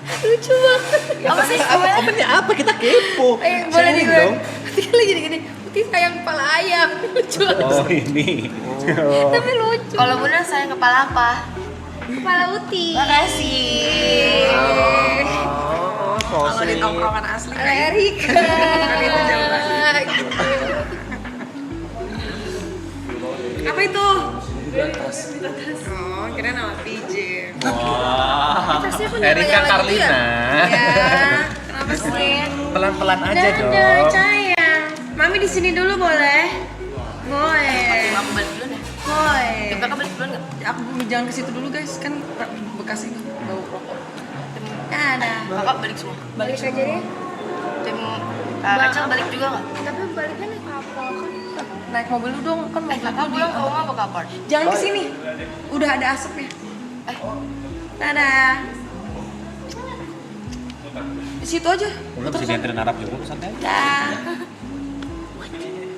Lucu banget. Apa sih? Komennya apa? Kita kepo. Boleh di gue. Nanti kan lagi gini. Putih sayang kepala ayam. Lucu banget. Oh ini. Tapi lucu. Kalau bener sayang kepala apa? Kepala Uti. Makasih. Kalau di tongkrongan asli Ada Erika. apa itu? Oh, kira nama PJ. Tasnya punya Erika banyak lagi Karlina. Ya, kenapa sih? Pelan-pelan aja dong. Sayang. Mami di sini dulu boleh? Boleh. Aku balik dulu deh. Boleh. Kakak balik duluan nggak? Aku jangan ke situ dulu guys, kan bekas ini bau rokok. Ada. Kakak balik semua. Balik aja deh. Tim Rachel balik juga nggak? Tapi baliknya naik kapal kan. Naik mobil lu dong, kan mobil Kakak aku pulang ke rumah apa kapan? Jangan ke sini. Udah ada asapnya. Dadah. Di situ aja. Udah bisa dianterin Arab juga pesannya. Dah.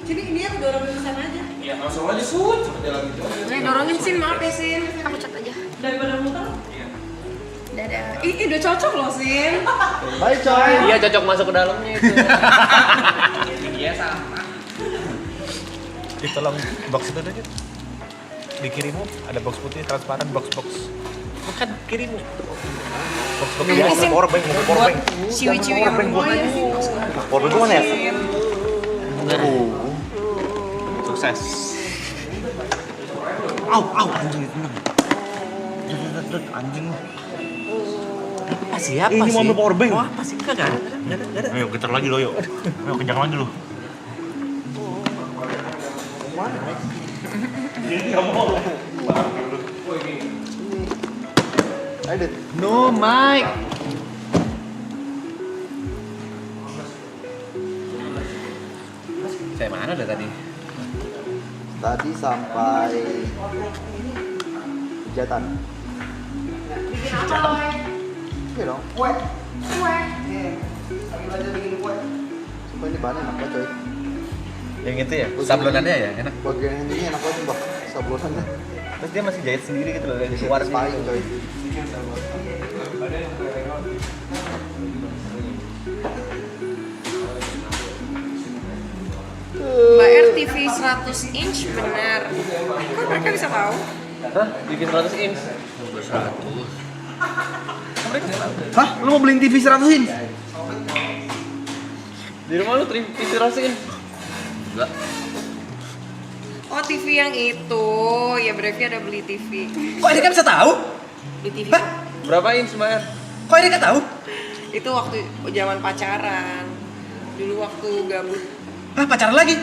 Sini dia aku dorong ke sana aja. Ya langsung aja sud, cepet jalan gitu. Dorongin Sin, maaf ya Sin. Aku cat aja. Daripada muter. Dadah. Ih, udah cocok loh Sin. Bye coy. iya cocok masuk ke dalamnya itu. Iya sama. Tolong box itu deh. Di kirimu ada box putih transparan box. Bukan kirimu. Box biasa powerbank. Ciwi-ciwi yang Powerbank mana ya? Sukses. Au anjing tenang. Anjing. Apa siapa Ini sih? mau ambil powerbank. Mau apa sih? Enggak ada. Ayo getar lagi lo yuk. Ayo kencang lagi lo. No mic. Saya mana dah tadi? Tadi sampai hujatan. Oke dong. Kue. Lagi belajar bikin kue. Sumpah ini bahannya enak banget coy. Yang itu ya? Sablonannya ya enak. Bagian ini enak banget sumpah. Sablonannya. Terus dia masih jahit sendiri gitu loh dari luar Paling gitu. coy. Mbak R TV 100 inch benar. Kok mereka bisa tahu? Hah? Bikin 100 inch? Hah? Lu mau beliin TV 100 inch? Di rumah lu TV 100 inch? Enggak. Oh TV yang itu, ya Brevi ada beli TV. Kok Erika bisa tahu? Di TV. Berapa inch Mbak R? Kok Erika tahu? Itu waktu zaman pacaran. Dulu waktu gabut. Hah, pacaran lagi?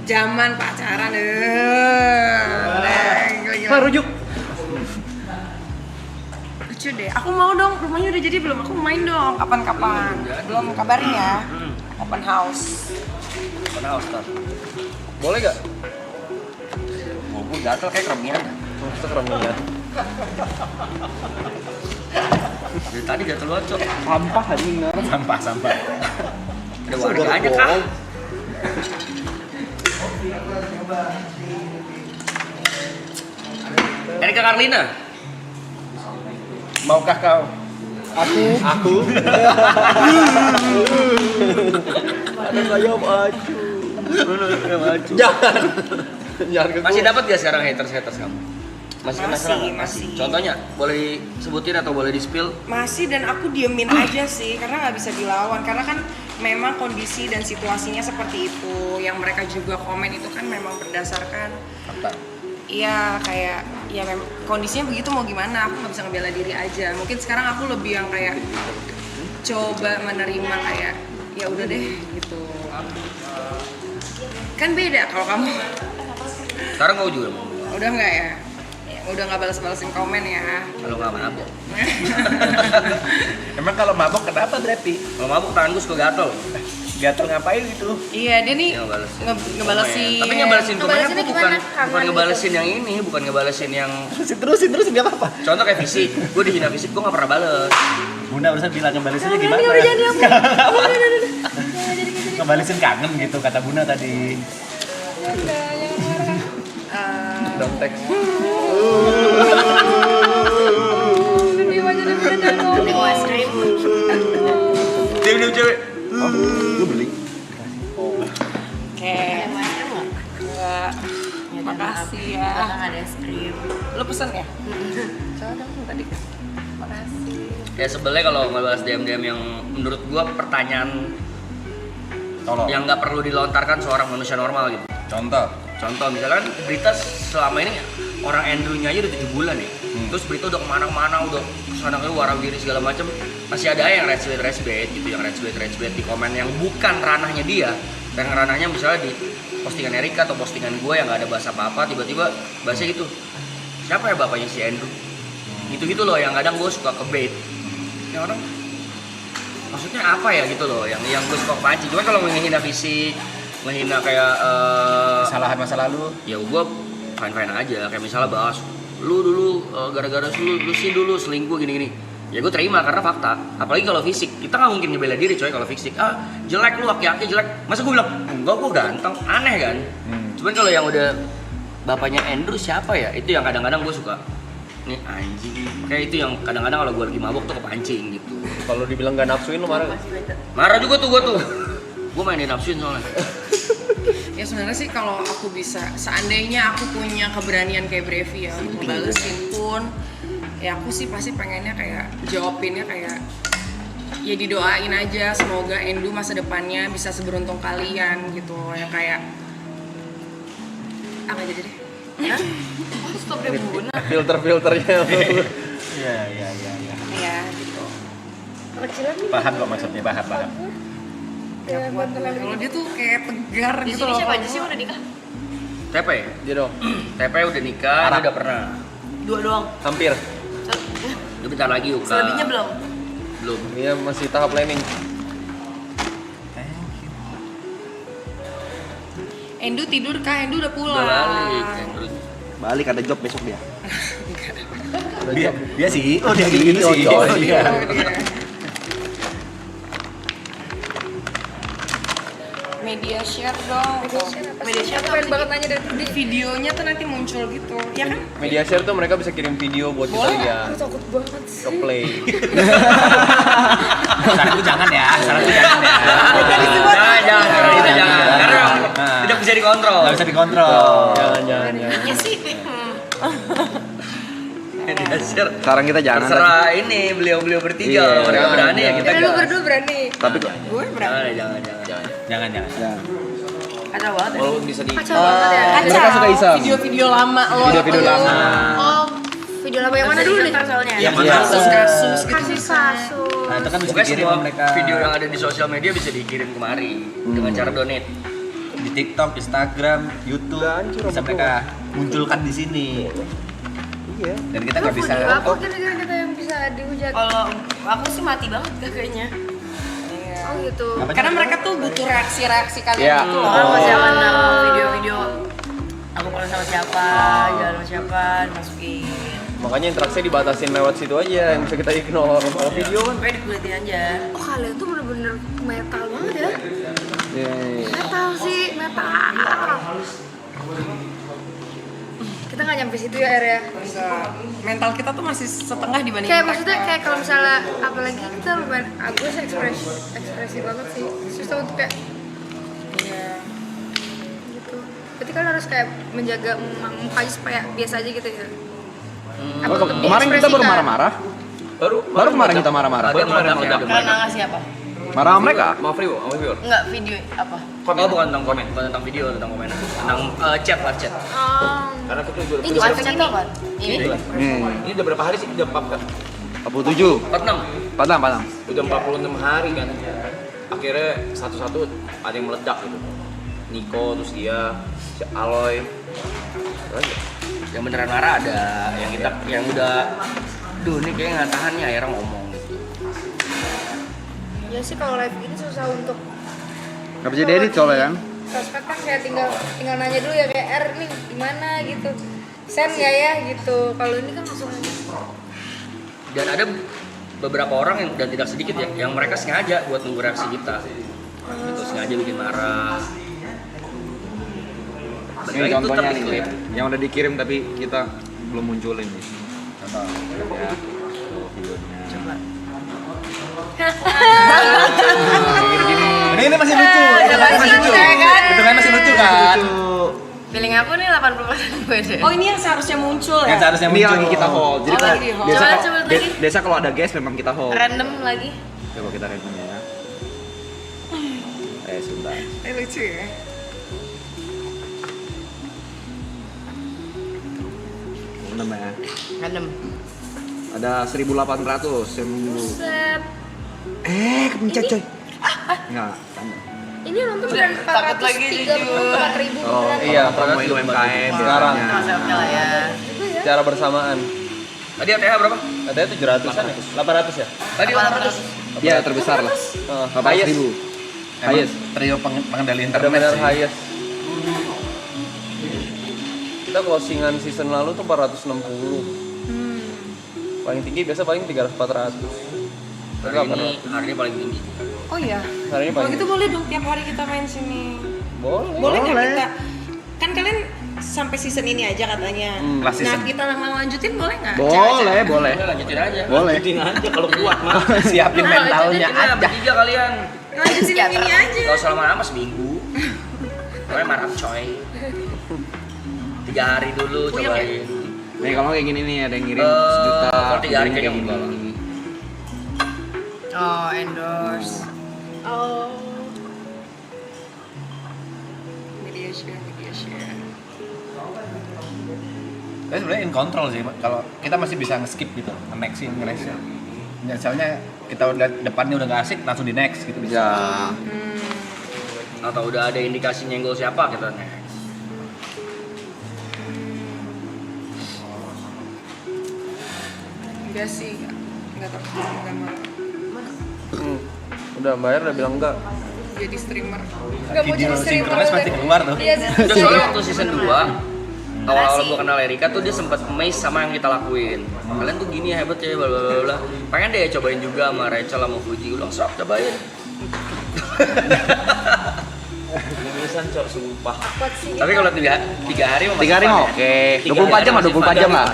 Zaman pacaran. Rujuk. Lucu deh. Aku mau dong. Rumahnya udah jadi belum? Aku main dong. Kapan-kapan. Belum kabarin ya. Open house. Open house ntar. Boleh gak? Oh, gue gatel kayak keremian. Itu keremian. Dari tadi gatel banget, Cok. Sampah anjing. Sampah. Ada warganya kah? Erika Karlina. Maukah kau? Aku. Ada saya maju. Jangan ke Masih dapat gak sekarang haters kamu? Masih Masih, nggak? masih. Contohnya boleh sebutin atau boleh di spill? Masih, dan aku diemin aja sih karena nggak bisa dilawan, karena kan memang kondisi dan situasinya seperti itu. Yang mereka juga komen itu kan memang berdasarkan iya kayak ya memang kondisinya begitu, mau gimana, aku nggak bisa ngebela diri aja. Mungkin sekarang aku lebih yang kayak coba menerima, kayak ya udah deh gitu. Kan beda kalau kamu Sekarang kau juga mau? udah nggak ya, udah nggak balas-balasin komen ya. Kalau nggak mabok. Emang kalau mabok kenapa berarti? Kalau mabok tangan gue suka gatel. Gatel ngapain gitu? Iya, dia nih Iya, ngebales. ngebalesin. Tapi ngebalesin komennya Ngebalesinnya bukan gimana? bukan Kangen ngebalesin yang ini, bukan ngebalesin yang Terusin nggak apa-apa. contoh kayak fisik. Gue dihina fisik, gue nggak pernah bales. Bunda barusan bilang ngebalesinnya gimana? Udah jadi apa? Ngebalesin kangen gitu kata Bunda tadi. Don't text. Nanti mau es krim. Diam cewek. Lu beli? Oke. Mau es krim nggak? Enggak. Ya, Makasih maaf. ya. Belakang ada es krim. Lu pesen ya? Coba dong tadi. Makasih. Ya sebenarnya kalau ngebahas DM yang menurut gua pertanyaan Tolong. yang nggak perlu dilontarkan seorang manusia normal gitu. Contoh misalkan berita selama ini orang Andrew-nya aja udah 7 bulan ya. Terus berita udah kemana-mana, udah kesana ke warawiri segala macam, masih ada yang resbet gitu, yang resbet di komen yang bukan ranahnya dia, dan ranahnya misalnya di postingan Erika atau postingan gue yang nggak ada bahasa apa-apa, tiba-tiba bahasa gitu, siapa ya bapaknya si Andrew? Gitu loh yang kadang gue suka kebait. Ya orang maksudnya apa ya gitu loh, yang gue suka pancing. Cuman kalau menghina fisik, menghina kayak Kesalahan masa lalu. ya gue fine aja, kayak misalnya bahas lu dulu gara-gara lu sih dulu selingkuh gini-gini, ya gue terima karena fakta. Apalagi kalau fisik, kita nggak mungkin ngebela diri coy. Kalau fisik jelek lu, aki-aki jelek, masa gue bilang enggak gue ganteng, aneh kan. Cuman kalau yang udah bapaknya Andrew siapa ya, itu yang kadang-kadang gue suka nih anjing, kayak itu yang kadang-kadang kalau gue lagi mabok tuh kepancing gitu. Kalau dibilang gak nafsuin lu marah nggak? Marah juga tuh gue mainin nafsuin soalnya. Ya sebenarnya sih kalau aku bisa, seandainya aku punya keberanian kayak Brevi ya untuk ngebalesin pun, ya aku sih pasti pengennya kayak jawabinnya kayak ya didoain aja, semoga Endu masa depannya bisa seberuntung kalian gitu, yang kayak apa jadi deh. Stop deh Bunda. Filter-filternya. Iya. Ya gitu. Kecilan nih. Paham kok maksudnya, paham. Ya, bantuan Kalau dia tuh kayak tegar Di gitu sini loh. siapa aja sih yang udah nikah? Tepe, Dia dong. Tepe udah nikah, dia udah pernah. 2 doang. Hampir. Dia bentar lagi Uka. Selebihnya belum. Belum. Dia masih tahap planning. Endu tidur kah? Endu udah pulang. Udah balik. Andrew. Balik ada job besok dia. Dia sih, dia gitu sih. Oh, dia. Media share dong. Media share Aku pengen banget nanya dari tadi. Videonya tuh nanti muncul gitu, ya kan? Media share tuh mereka bisa kirim video buat kita lihat. Aku takut banget sih. Ke play. Saranku jangan ya. Jangan. Itu jangan. Karena tidak bisa dikontrol. Nggak bisa dikontrol. Jangan. Ya sih. Media share. Sekarang kita jangan. Terserah ini beliau bertiga. Iya, Kalau mereka jangan, berani ya kita Dan lu gas. berdua berani. Tapi kok Gue berani. Jangan. Jangan. Kacau banget ya. Walaupun bisa di Kacau banget ya. mereka suka iseng. Video-video lama lo. Video-video lama. Oh, video laba yang mana dulu nih? Soalnya. Yang Iya. Kasus gitu Kasus. Nah, itu kan bisa Pokoknya dikirim semua ke mereka. video yang ada di sosial media bisa dikirim kemari dengan cara donate. Di TikTok, Instagram, YouTube bisa mereka munculkan di sini. Iya. Dan kita nggak bisa. Video apa kira-kira kita yang bisa dihujat? Kalau aku sih mati banget kayaknya. Oh gitu. Apa karena sih? mereka tuh butuh reaksi kalian Iya. gitu Orang loh. masih aman sama video-video aku pernah sama siapa, jalan sama siapa, dimasukin. Makanya interaksi dibatasin lewat situ aja, yang bisa kita ignore. Kalau video kan Pokoknya dikulitin aja. Oh kalian tuh bener-bener metal banget ya? ya, Metal sih, metal. Kita nggak nyampe situ ya Er ya. Enggak. Mental kita tuh masih setengah dibanding Kayak mereka. maksudnya kayak kalau misalnya apalagi kita lumayan Agus ekspresi banget sih. Susah untuk kayak gitu. Berarti kan harus kayak menjaga mukanya supaya biasa aja gitu ya. Apa tetap Kemarin kita baru diekspresikan? marah-marah. Baru kemarin kita marah-marah. Ada meledak. Karena ngasih apa? Marah sama mereka. mau free sama viewer. Enggak, video apa? Oh, bukan tentang komen, bukan tentang video, tentang komen. Tentang chat lah, chat. Oh. Karena kita Ini udah juga Chat itu apa? Ini? ini udah berapa hari sih? Udah 47. 46. Padahal. udah 46 hari kan. Akhirnya satu-satu ada yang meledak gitu. Niko, terus dia, si Aloy. Yang beneran marah ada, yang udah duh ini kayak nggak tahan nih akhirnya ngomong gitu. Ya sih kalau live ini susah untuk Gak bisa diedit soalnya kan. sosmed kan kayak tinggal nanya dulu ya kayak R nih gimana gitu. Send nggak ya gitu. Kalau ini kan langsung Dan ada beberapa orang yang dan tidak sedikit ya, yang mereka sengaja buat nunggu reaksi kita. Gitu, sengaja bikin marah. Ini Balik lagi tuh contohnya nih, terklip. yang udah dikirim tapi kita belum munculin nih. Contoh. Ya. Coba. Ini masih lucu. Masih lucu. Itu kan masih lucu kan? Feeling aku nih 80% gue deh. Oh, ini yang seharusnya muncul ya? Yang seharusnya Ini muncul. lagi kita hold. Jadi Oh, kalau lagi di hold. biasa Coba, kalau- coba lagi. biasa kalau ada guest memang kita hold. Random lagi. Coba kita random ya. Sebentar. Lucu ya? Random ya. Random. Ada 1800 yang nunggu. set. Kepencet coy. Enggak. Ini nonton dan Takut lagi 434.000 Oh, Iya, promoin UMKM Sekarang. biasanya. Masih oke lah ya. Secara bersamaan. Tadi ATH berapa? Katanya 700-an ya? 800 ya? Tadi 800. Ya terbesar lah. Highest. 800.000. Highest. Trio pengendali Ada internet benar sih. highest. Kita closingan season lalu tuh 460. Paling tinggi biasa paling 300-400. Hari ini paling tinggi. Oh iya. Hari ini Kalau paling gitu boleh dong tiap hari kita main sini. boleh. Boleh nggak kita? Kan kalian sampai season ini aja katanya. last Nah, season. kita lanjutin boleh nggak? Boleh, boleh. Udah lanjutin aja. Boleh. Lanjutin aja kalau kuat mah. Siapin mentalnya Lanjutin lah, aja. bertiga kalian. Lanjutin yang ini aja. Kalau selama lama seminggu. Pokoknya marah coy. 3 hari dulu Puyeng ya? cobain. Nih kalau kayak gini nih ada yang ngirim Eh, sejuta. kalau 3 hari ada yang kayaknya kayak enggak gini. Oh, endorse. Oh. Media share. Tapi sebenarnya in control sih. Kalau kita masih bisa nge-skip gitu, nge-nextin. Misalnya kita udah depannya udah nggak asik, langsung di next gitu bisa. Ya. Atau udah ada indikasi nyenggol siapa kita next. Enggak sih, enggak terkenal, enggak mau Udah bayar udah bilang enggak. jadi streamer. Nggak mau Video jadi streamer synchronize udah. pasti keluar tuh. Iya sih. Udah soalnya waktu season 2 awal-awal gue kenal Erika tuh dia sempat amazed sama yang kita lakuin. Kalian tuh gini hebat ya, bla bla bla. Pengen deh cobain juga sama Rachel sama Fuji. Ulang sok cobain. Tulisan cok sumpah. Kuat sih. Tapi kalau 3 hari mah 3 hari mah oke. 24 jam lah, 24 jam lah.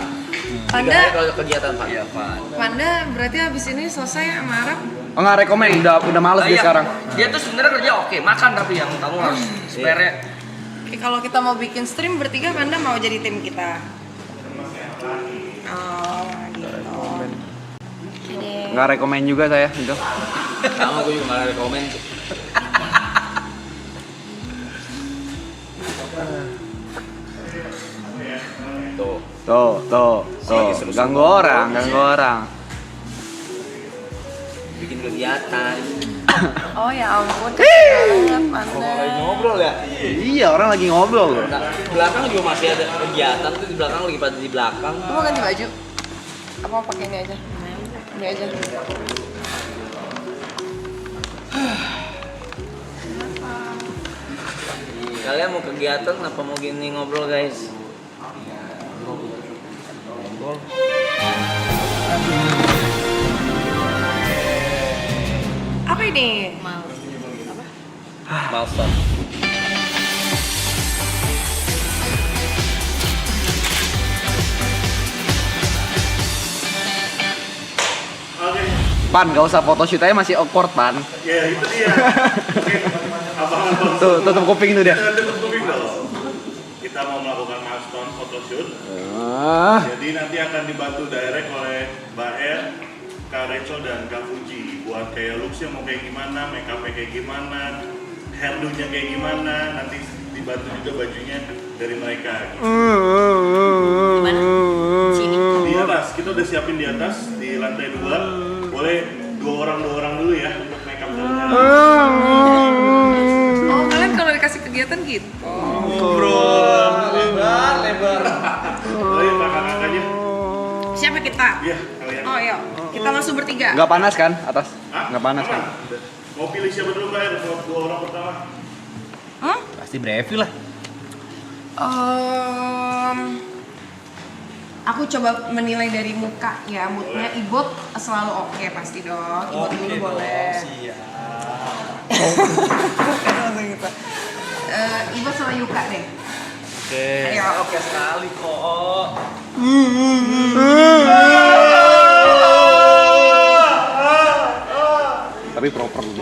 Panda, Kalau kegiatan Pak. Iya, Pak. Panda berarti habis ini selesai sama Arab. Oh enggak rekomen, udah males dia sekarang. Dia tuh sebenarnya kerja oke, makan tapi yang kamu harus spare. Oke, kalau kita mau bikin stream bertiga, Panda mau jadi tim kita. Oh, gitu. Enggak rekomen juga saya gitu. Sama gue juga nggak ada komen. Tuh. Tuh, ganggu orang. Bikin kegiatan. Oh ya ampun, banget Panda. Ngobrol ya? Iya, orang lagi ngobrol loh. Nah, belakang juga masih ada kegiatan tuh, di belakang lagi pada di belakang. Lu mau ganti baju? Apa mau pakai ini aja? Ini aja. Kalian mau kegiatan apa mau gini ngobrol guys? Apa ini? Milestone. Pan, gak usah photoshoot aja masih awkward, Pan. Ya itu dia. Abang-abang Tuh, tutup kuping itu dia. tutup kuping dong. Kita mau melakukan milestone photoshoot. Jadi nanti akan dibantu direct oleh Mbak Er, Kak Rachel dan Kak Fuji buat kayak looksnya mau kayak gimana, make upnya kayak gimana, hairdo-nya kayak gimana, nanti dibantu juga bajunya dari mereka. Gimana? Sini. Di atas, kita udah siapin di atas di lantai 2. Boleh dua orang dulu ya untuk make up dan hair. Oh kalian kalau dikasih kegiatan gitu? Lebar. Boleh kakak-kakaknya? Siapa kita? Iya, kalian. Oh iya, kita langsung bertiga. Gak panas kan atas? Hah? Gak panas kan? Aman. Mau pilih siapa dulu Mbak Er? Buat dua orang pertama. Pasti Brevi lah. Aku coba menilai dari muka ya, moodnya Ibot selalu oke pasti dong. Ibot dulu boleh. Langsung gitu. Ibot sama Yuka deh. Oke. Ayo. Oke sekali kok. Tapi proper loh.